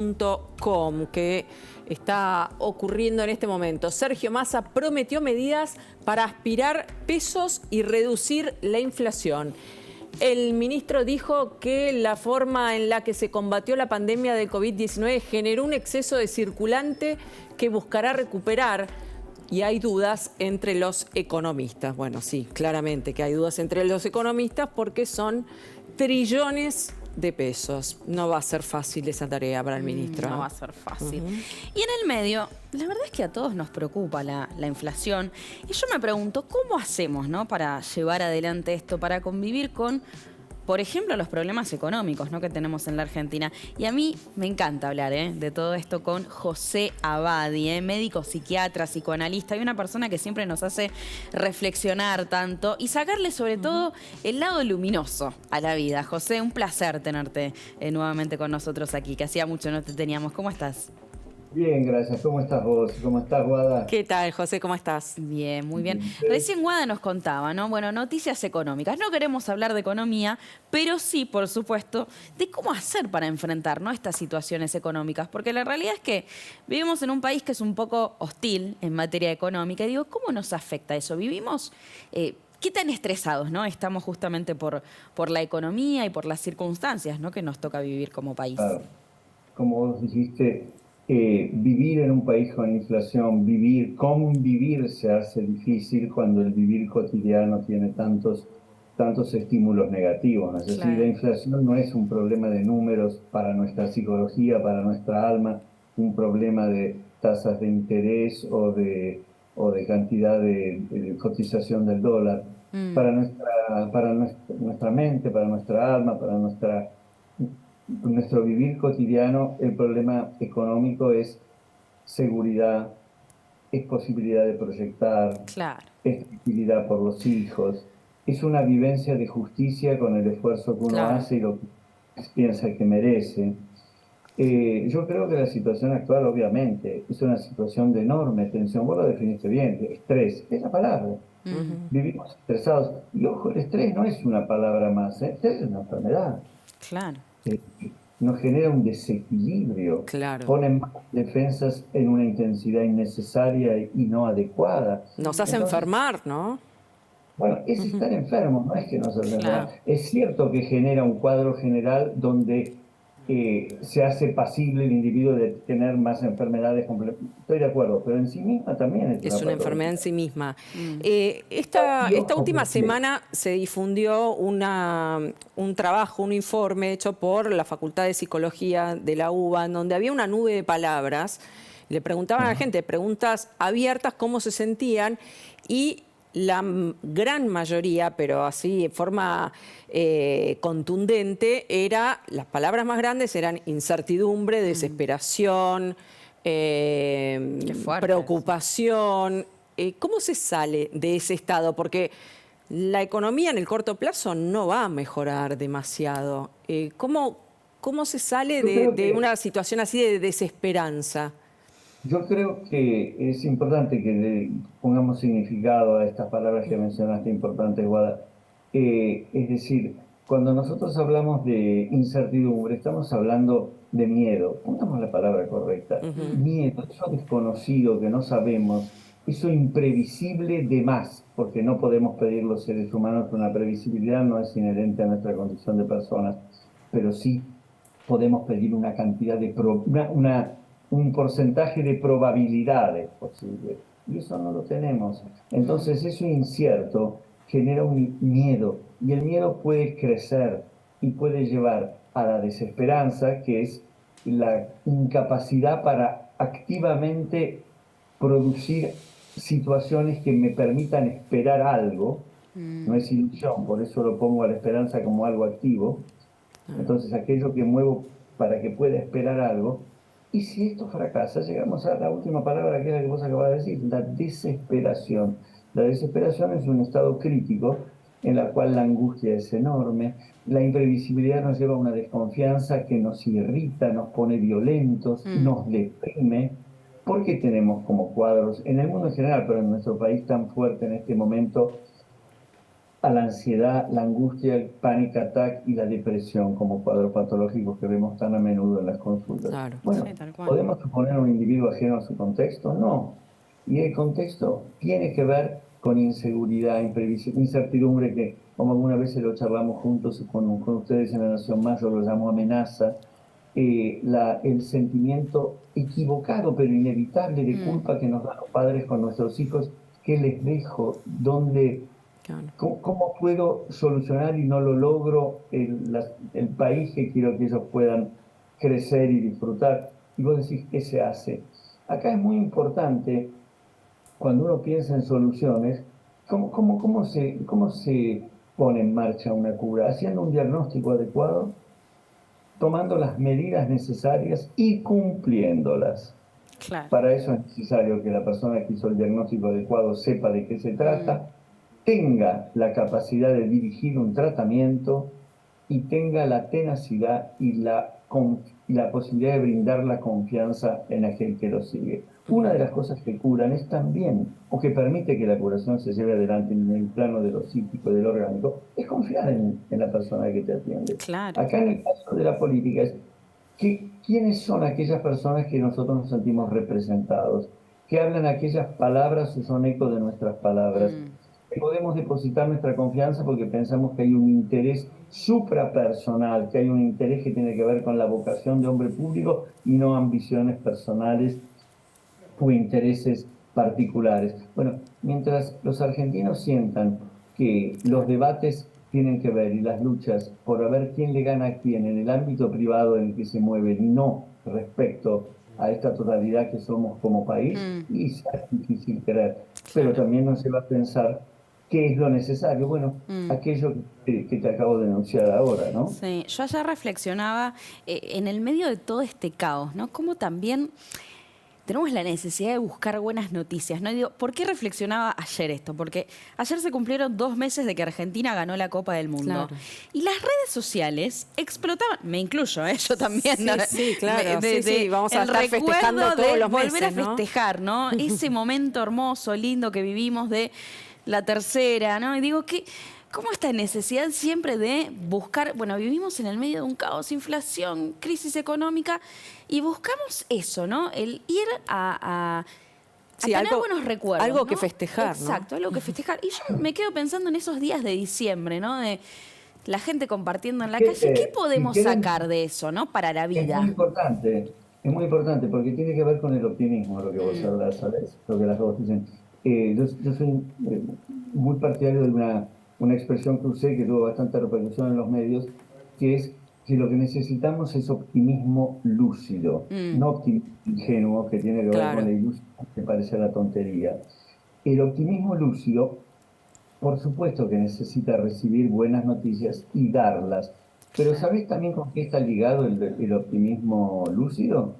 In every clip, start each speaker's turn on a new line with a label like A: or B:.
A: .com que está ocurriendo en este momento. Sergio Massa prometió medidas para aspirar pesos y reducir la inflación. El ministro dijo que la forma en la que se combatió la pandemia del COVID-19 generó un exceso de circulante que buscará recuperar. Y hay dudas entre los economistas. Bueno, sí, claramente que hay dudas entre los economistas porque son trillones de pesos. No va a ser fácil esa tarea para el ministro.
B: No va a ser fácil. Y en el medio, la verdad es que a todos nos preocupa la inflación. Y yo me pregunto, ¿cómo hacemos, no, para llevar adelante esto, para convivir con, por ejemplo, los problemas económicos, ¿no?, que tenemos en la Argentina? Y a mí me encanta hablar de todo esto con José Abadi, médico, psiquiatra, psicoanalista y una persona que siempre nos hace reflexionar tanto y sacarle sobre todo el lado luminoso a la vida. José, un placer tenerte nuevamente con nosotros aquí, que hacía mucho no te teníamos. ¿Cómo estás?
C: Bien, gracias. ¿Cómo estás vos? ¿Cómo estás, Guada?
A: ¿Qué tal, José? ¿Cómo estás?
B: Bien, muy bien. Recién Guada nos contaba, ¿no? Bueno, noticias económicas. No queremos hablar de economía, pero sí, por supuesto, de cómo hacer para enfrentar, ¿no?, estas situaciones económicas. Porque la realidad es que vivimos en un país que es un poco hostil en materia económica. Y digo, ¿cómo nos afecta eso? Vivimos... ¿Qué tan estresados, no, estamos justamente por la economía y por las circunstancias, ¿no?, que nos toca vivir como país?
C: Claro, como vos dijiste, vivir en un país con inflación, convivir se hace difícil cuando el vivir cotidiano tiene tantos estímulos negativos, ¿no? Es decir,
B: Claro.
C: la inflación no es un problema de números para nuestra psicología, para nuestra alma, un problema de tasas de interés o de cantidad de cotización del dólar. Para nuestra mente, para nuestra alma, para nuestro vivir cotidiano, el problema económico es seguridad, es posibilidad de proyectar,
B: Claro.
C: es tranquilidad por los hijos, es una vivencia de justicia con el esfuerzo que uno
A: Claro.
C: hace y lo que piensa que merece. Yo creo que la situación actual, obviamente, es una situación de enorme tensión. Vos lo definiste bien, estrés, es la palabra. Vivimos estresados. Y ojo, el estrés no es una palabra más, ¿eh? Es una enfermedad.
B: Claro.
C: Eh, Nos genera un desequilibrio,
A: Claro.
C: pone más defensas en una intensidad innecesaria y no adecuada.
A: Nos hace
C: Entonces,
A: enfermar, ¿no?
C: bueno, es estar enfermo, no es que nos hace enfermar.
B: Claro.
C: Es cierto que genera un cuadro general donde se hace pasible el individuo de tener más enfermedades. Estoy de acuerdo, pero en sí misma también es
A: Es
C: una
A: una enfermedad
C: patología.
A: en sí misma.
C: Y
A: Esta
C: ojo,
A: última
C: porque
A: semana se difundió un trabajo, un informe hecho por la Facultad de Psicología de la UBA, en donde había una nube de palabras. Le preguntaban a la gente, preguntas abiertas, cómo se sentían, y la gran mayoría, pero así de forma contundente, las palabras más grandes eran incertidumbre, desesperación,
B: Qué fuerte.
A: preocupación. ¿Cómo se sale de ese estado? Porque la economía en el corto plazo no va a mejorar demasiado. ¿Cómo se sale
C: yo creo
A: de
C: que
A: una situación así de desesperanza?
C: Yo creo que es importante que le pongamos significado a estas palabras que mencionaste importantes, Guada. Es decir, cuando nosotros hablamos de incertidumbre, estamos hablando de miedo. Pongamos la palabra correcta. Miedo, eso desconocido que no sabemos, eso imprevisible de más, porque no podemos pedir los seres humanos que una previsibilidad no es inherente a nuestra condición de personas, pero sí podemos pedir una cantidad de un porcentaje de probabilidades posibles. Y eso no lo tenemos. Entonces, eso incierto genera un miedo. Y el miedo puede crecer y puede llevar a la desesperanza, que es la incapacidad para activamente producir situaciones que me permitan esperar algo. No es ilusión, por eso lo pongo a la esperanza como algo activo. Entonces, aquello que muevo para que pueda esperar algo. Y si esto fracasa, llegamos a la última palabra, que es la que vos acabas de decir, la desesperación. La desesperación es un estado crítico en la cual la angustia es enorme, la imprevisibilidad nos lleva a una desconfianza que nos irrita, nos pone violentos, nos deprime, porque tenemos como cuadros, en el mundo en general, pero en nuestro país tan fuerte en este momento, a la ansiedad, la angustia, el panic attack y la depresión como cuadros patológicos que vemos tan a menudo en las consultas.
A: Claro.
C: Bueno,
B: Sí, tal cual.
C: ¿podemos suponer un individuo ajeno a su contexto? No. Y el contexto tiene que ver con inseguridad, incertidumbre, que como alguna vez lo charlamos juntos con ustedes en la Nación Más, yo lo llamo amenaza, el sentimiento equivocado pero inevitable de culpa que nos dan los padres con nuestros hijos. ¿Qué les dejo? ¿Dónde?
A: Claro.
C: ¿Cómo puedo solucionar y no lo logro el país que quiero que ellos puedan crecer y disfrutar? Y vos decís, ¿qué se hace? Acá es muy importante, cuando uno piensa en soluciones, cómo se pone en marcha una cura? Haciendo un diagnóstico adecuado, tomando las medidas necesarias y cumpliéndolas.
B: Claro.
C: Para eso es necesario que la persona que hizo el diagnóstico adecuado sepa de qué se trata, tenga la capacidad de dirigir un tratamiento y tenga la tenacidad y la posibilidad de brindar la confianza en aquel que lo sigue. Una de las cosas que curan es también, o que permite que la curación se lleve adelante en el plano de lo psíquico y de lo orgánico, es confiar en la persona que te atiende.
B: Claro.
C: Acá en el caso de la política es ¿quiénes son aquellas personas que nosotros nos sentimos representados? Que hablan aquellas palabras o son eco de nuestras palabras. Que podemos depositar nuestra confianza porque pensamos que hay un interés suprapersonal, que hay un interés que tiene que ver con la vocación de hombre público y no ambiciones personales o intereses particulares. Bueno, mientras los argentinos sientan que los debates tienen que ver y las luchas por ver quién le gana a quién en el ámbito privado en el que se mueven y no respecto a esta totalidad que somos como país, y es difícil creer. Pero también nos lleva a pensar qué es lo necesario. Bueno, aquello que te acabo de denunciar ahora, ¿no?
B: Sí, yo ayer reflexionaba en el medio de todo este caos, ¿no? Cómo también tenemos la necesidad de buscar buenas noticias, ¿no? Y digo, ¿por qué reflexionaba ayer esto? Porque ayer se cumplieron 2 meses de que Argentina ganó la Copa del Mundo.
A: Claro.
B: Y las redes sociales explotaban, me incluyo, yo también.
A: Sí,
B: ¿no?
A: sí, claro. Sí, vamos a
B: el
A: estar festejando
B: recuerdo
A: todos
B: de
A: los
B: volver
A: meses,
B: a
A: ¿no?
B: festejar, ¿no? Ese momento hermoso, lindo que vivimos de la tercera, ¿no? Y digo, ¿cómo esta necesidad siempre de buscar? Bueno, vivimos en el medio de un caos, inflación, crisis económica, y buscamos eso, ¿no? El ir a
A: Sí,
B: tener
A: algo,
B: buenos recuerdos.
A: algo
B: ¿no?
A: que festejar, ¿no?
B: Exacto, algo que festejar. Y yo me quedo pensando en esos días de diciembre, ¿no? De la gente compartiendo en la calle. ¿Qué podemos sacar de eso, ¿no? Para la vida.
C: Es muy importante porque tiene que ver con el optimismo, lo que vos hablas, ¿sabes? Lo que las dos dicen. Yo soy muy partidario de una expresión que usé que tuvo bastante repercusión en los medios, que es que lo que necesitamos es optimismo lúcido, no optimismo ingenuo que tiene que ver con la ilusión que parece la tontería. El optimismo lúcido, por supuesto que necesita recibir buenas noticias y darlas, pero ¿sabés también con qué está ligado el optimismo lúcido?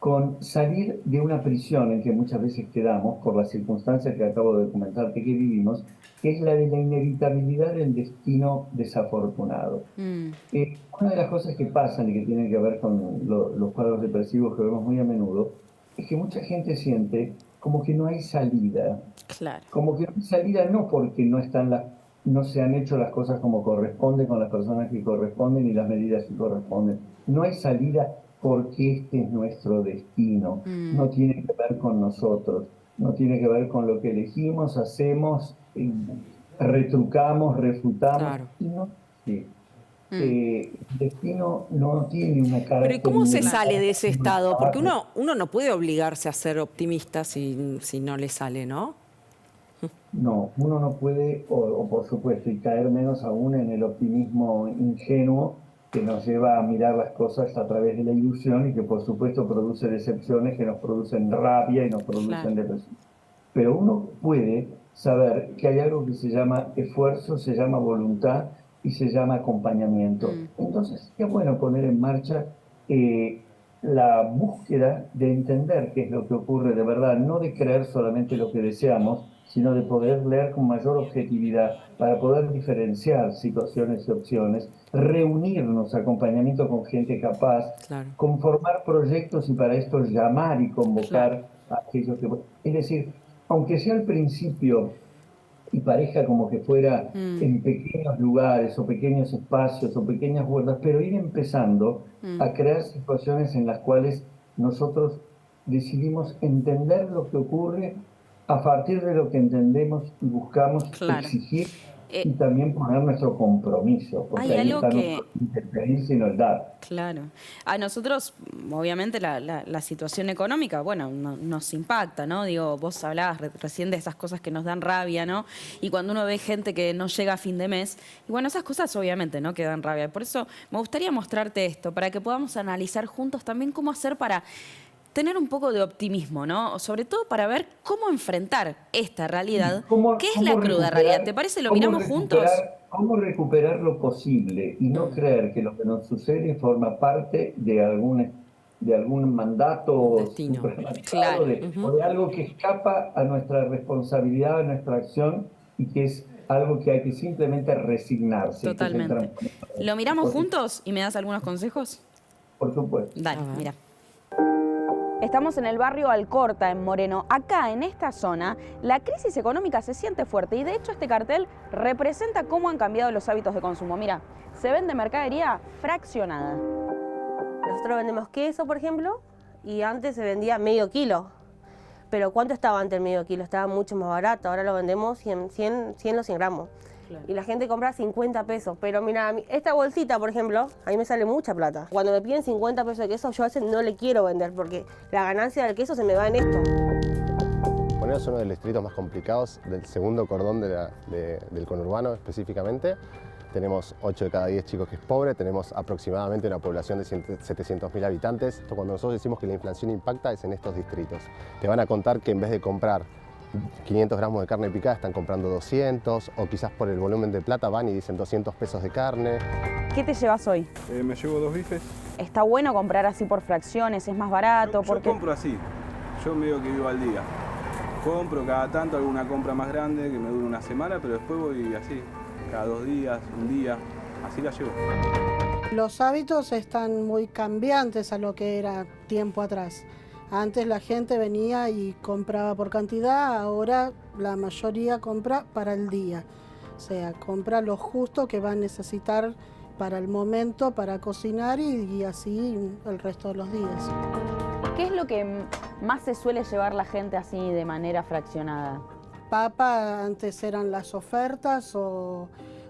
C: Con salir de una prisión en que muchas veces quedamos por las circunstancias que acabo de comentarte que vivimos, que es la de la inevitabilidad del destino desafortunado. Una de las cosas que pasan y que tienen que ver con los cuadros depresivos que vemos muy a menudo, es que mucha gente siente como que no hay salida.
B: Claro.
C: Como que no hay salida no porque no se han hecho las cosas como corresponde con las personas que corresponden y las medidas que corresponden. No hay salida porque este es nuestro destino. No tiene que ver con nosotros, no tiene que ver con lo que elegimos, hacemos, retrucamos, refutamos.
A: Claro.
C: Y no, sí. El destino no tiene una cara.
A: Pero ¿y cómo se sale de ese estado? Porque uno no puede obligarse a ser optimista si no le sale, ¿no?
C: No, uno no puede, o por supuesto, y caer menos aún en el optimismo ingenuo que nos lleva a mirar las cosas a través de la ilusión y que por supuesto produce decepciones que nos producen rabia y nos producen depresión. Pero uno puede saber que hay algo que se llama esfuerzo, se llama voluntad y se llama acompañamiento. Entonces, es bueno poner en marcha la búsqueda de entender qué es lo que ocurre de verdad, no de creer solamente lo que deseamos, sino de poder leer con mayor objetividad para poder diferenciar situaciones y opciones, reunirnos, acompañamiento con gente capaz, conformar proyectos y para esto llamar y convocar a aquellos que... Es decir, aunque sea al principio y parezca como que fuera en pequeños lugares o pequeños espacios o pequeñas huertas, pero ir empezando a crear situaciones en las cuales nosotros decidimos entender lo que ocurre a partir de lo que entendemos y buscamos exigir y también poner nuestro compromiso, porque ahí está nuestra interferencia y no el dar.
B: Claro. A nosotros, obviamente, la situación económica, bueno, nos impacta, ¿no? Digo, vos hablabas recién de esas cosas que nos dan rabia, ¿no? Y cuando uno ve gente que no llega a fin de mes, y bueno, esas cosas obviamente, ¿no? Que dan rabia. Por eso me gustaría mostrarte esto, para que podamos analizar juntos también cómo hacer para tener un poco de optimismo, ¿no? Sobre todo para ver cómo enfrentar esta realidad, que es la cruda realidad. ¿Te parece? ¿Lo miramos juntos?
C: ¿Cómo recuperar lo posible y no creer que lo que nos sucede forma parte de algún mandato
A: claro.
C: o de algo que escapa a nuestra responsabilidad, a nuestra acción y que es algo que hay que simplemente resignarse?
B: Totalmente. ¿Lo miramos juntos y me das algunos consejos?
C: Por supuesto.
B: Dale, mira. Estamos en el barrio Alcorta, en Moreno. Acá, en esta zona, la crisis económica se siente fuerte y de hecho este cartel representa cómo han cambiado los hábitos de consumo. Mira, se vende mercadería fraccionada.
D: Nosotros vendemos queso, por ejemplo, y antes se vendía medio kilo. Pero ¿cuánto estaba antes el medio kilo? Estaba mucho más barato. Ahora lo vendemos 100 los 100 gramos. Claro. Y la gente compra 50 pesos. Pero mira, esta bolsita, por ejemplo, a mí me sale mucha plata. Cuando me piden 50 pesos de queso, yo a veces no le quiero vender porque la ganancia del queso se me va en esto.
E: Moreno es uno de los distritos más complicados del segundo cordón del conurbano específicamente. Tenemos 8 de cada 10 chicos que es pobre, tenemos aproximadamente una población de 700.000 habitantes. Esto, cuando nosotros decimos que la inflación impacta, es en estos distritos. Te van a contar que en vez de comprar 500 gramos de carne picada están comprando 200, o quizás por el volumen de plata van y dicen 200 pesos de carne.
B: ¿Qué te llevas hoy?
F: Me llevo 2 bifes.
B: ¿Está bueno comprar así por fracciones? ¿Es más barato?
F: Yo compro así, yo medio que vivo al día. Compro cada tanto alguna compra más grande que me dura una semana, pero después voy así, cada 2 días, un día, así la llevo.
G: Los hábitos están muy cambiantes a lo que era tiempo atrás. Antes la gente venía y compraba por cantidad, ahora la mayoría compra para el día. O sea, compra lo justo que va a necesitar para el momento, para cocinar y así el resto de los días.
B: ¿Qué es lo que más se suele llevar la gente así de manera fraccionada?
G: Papa antes eran las ofertas o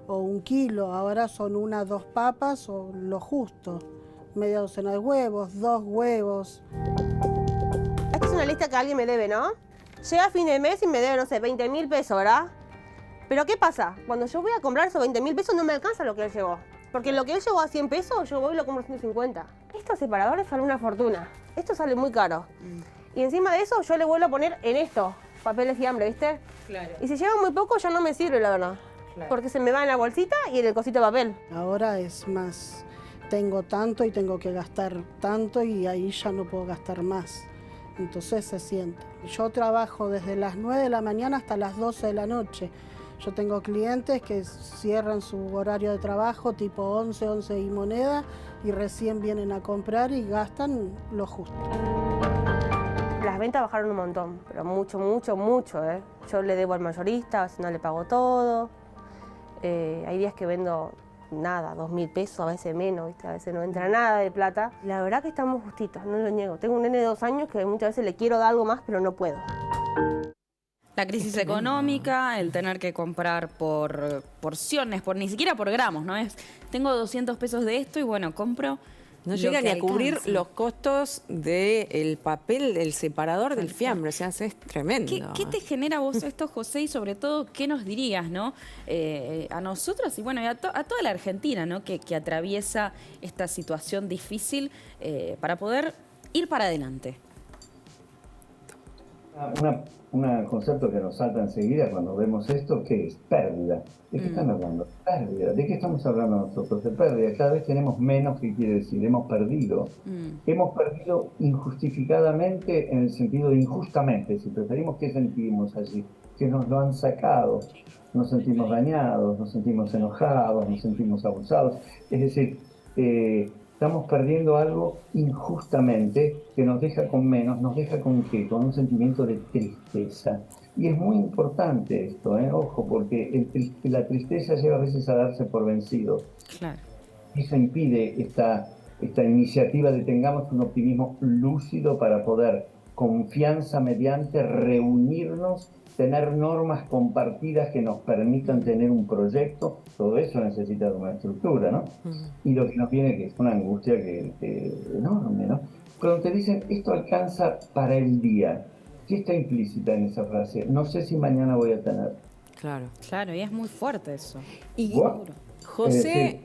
G: 1 kilo, ahora son 1 o 2 papas o lo justo. Media docena de huevos, 2 huevos.
D: Esta es una lista que alguien me debe, ¿no? Llega a fin de mes y me debe, no sé, 20.000 pesos, ¿verdad? Pero ¿qué pasa? Cuando yo voy a comprar esos 20.000 pesos no me alcanza lo que él llevó. Porque lo que él llevó a 100 pesos, yo voy y lo compro a 150. Estos separadores salen una fortuna. Esto sale muy caro. Y encima de eso yo le vuelvo a poner en esto, papel de fiambre, ¿viste? Claro. Y si lleva muy poco ya no me sirve, la verdad. Claro. Porque se me va en la bolsita y en el cosito de papel.
G: Ahora es más, tengo tanto y tengo que gastar tanto y ahí ya no puedo gastar más. Entonces se siente. Yo trabajo desde las 9 de la mañana hasta las 12 de la noche. Yo tengo clientes que cierran su horario de trabajo tipo 11 y moneda y recién vienen a comprar y gastan lo justo.
D: Las ventas bajaron un montón, pero mucho, mucho, mucho, ¿eh? Yo le debo al mayorista, a veces no le pago todo. Hay días que vendo nada, 2.000 pesos, a veces menos, ¿viste? A veces no entra nada de plata. La verdad que estamos justitos, no lo niego. Tengo un nene de 2 años que muchas veces le quiero dar algo más, pero no puedo.
B: La crisis económica, el tener que comprar por porciones, ni siquiera por gramos, ¿no? Tengo 200 pesos de esto y bueno, compro.
A: No llega ni a cubrir los costos del papel, del separador del fiambre, o sea, es tremendo.
B: ¿Qué te genera vos esto, José? Y sobre todo, ¿qué nos dirías, no? A nosotros y bueno, y a toda la Argentina, ¿no? Que atraviesa esta situación difícil para poder ir para adelante.
C: Un concepto que nos salta enseguida cuando vemos esto, que es pérdida. ¿De qué están hablando? Pérdida. ¿De qué estamos hablando nosotros? De pérdida. Cada vez tenemos menos, ¿qué quiere decir? Hemos perdido. Hemos perdido injustificadamente en el sentido de injustamente. Si preferimos, ¿qué sentimos allí? Que nos lo han sacado. Nos sentimos dañados, nos sentimos enojados, nos sentimos abusados. Es decir, estamos perdiendo algo injustamente que nos deja con menos, nos deja con ¿qué? Con un sentimiento de tristeza. Y es muy importante esto, ojo, porque la tristeza lleva a veces a darse por vencido.
B: Claro.
C: Eso impide esta iniciativa de tengamos un optimismo lúcido para poder, confianza mediante, reunirnos, tener normas compartidas que nos permitan tener un proyecto. Todo eso necesita de una estructura, ¿no? Y lo que nos viene, que es una angustia que enorme, ¿no? Cuando te dicen, esto alcanza para el día, ¿qué está implícita en esa frase? No sé si mañana voy a tener.
A: Claro.
B: Claro, y es muy fuerte eso.
A: Y
C: Wow.
A: José,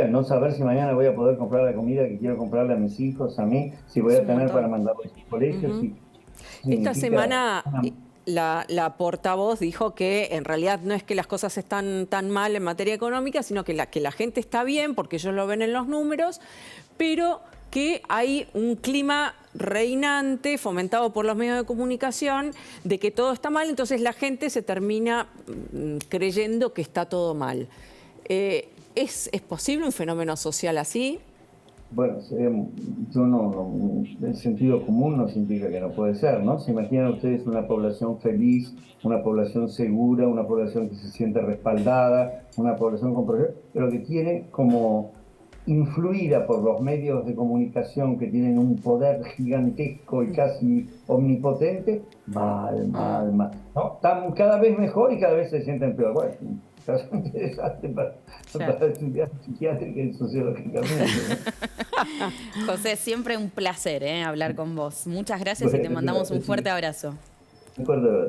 C: No saber si mañana voy a poder comprar la comida que quiero comprarle a mis hijos, a mí, si voy
A: Es
C: a
A: un
C: tener
A: montón.
C: para mandarlos al colegio.
A: esta semana
C: una-
A: la portavoz dijo que en realidad no es que las cosas están tan mal en materia económica, sino que la gente está bien porque ellos lo ven en los números, pero que hay un clima reinante fomentado por los medios de comunicación de que todo está mal, entonces la gente se termina creyendo que está todo mal. ¿Es posible un fenómeno social así?
C: Bueno, el sentido común nos indica que no puede ser, ¿no? ¿Se imaginan ustedes una población feliz, una población segura, una población que se siente respaldada, una población con proyectos, pero que tiene como influida por los medios de comunicación que tienen un poder gigantesco y casi omnipotente? Mal, ¿no? Están cada vez mejor y cada vez se sienten peor. Bueno, caso interesante para estudiar psiquiátrica y sociológicamente, ¿no?
B: José, siempre un placer hablar con vos. Muchas gracias y te mandamos un fuerte abrazo.
C: De acuerdo.